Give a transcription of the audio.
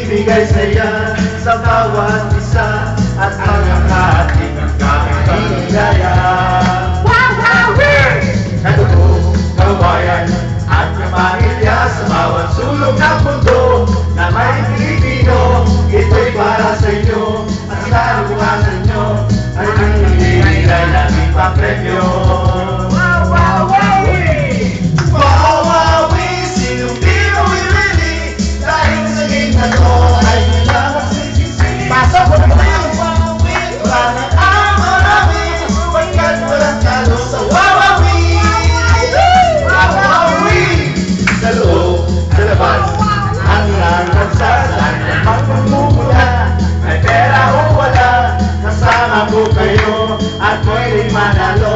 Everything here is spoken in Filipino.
ibibigay saya sa bawat isa at ang ating kakahihigaya. Katuto, kabayan at kapamilya sa bawat sulok ng mundo na may Pilipino, ito'y para sa inyo at kinabukasan nyo ay pinibigay namin papremyo. May pera o wala, kasama ko kayo at pwede manalo.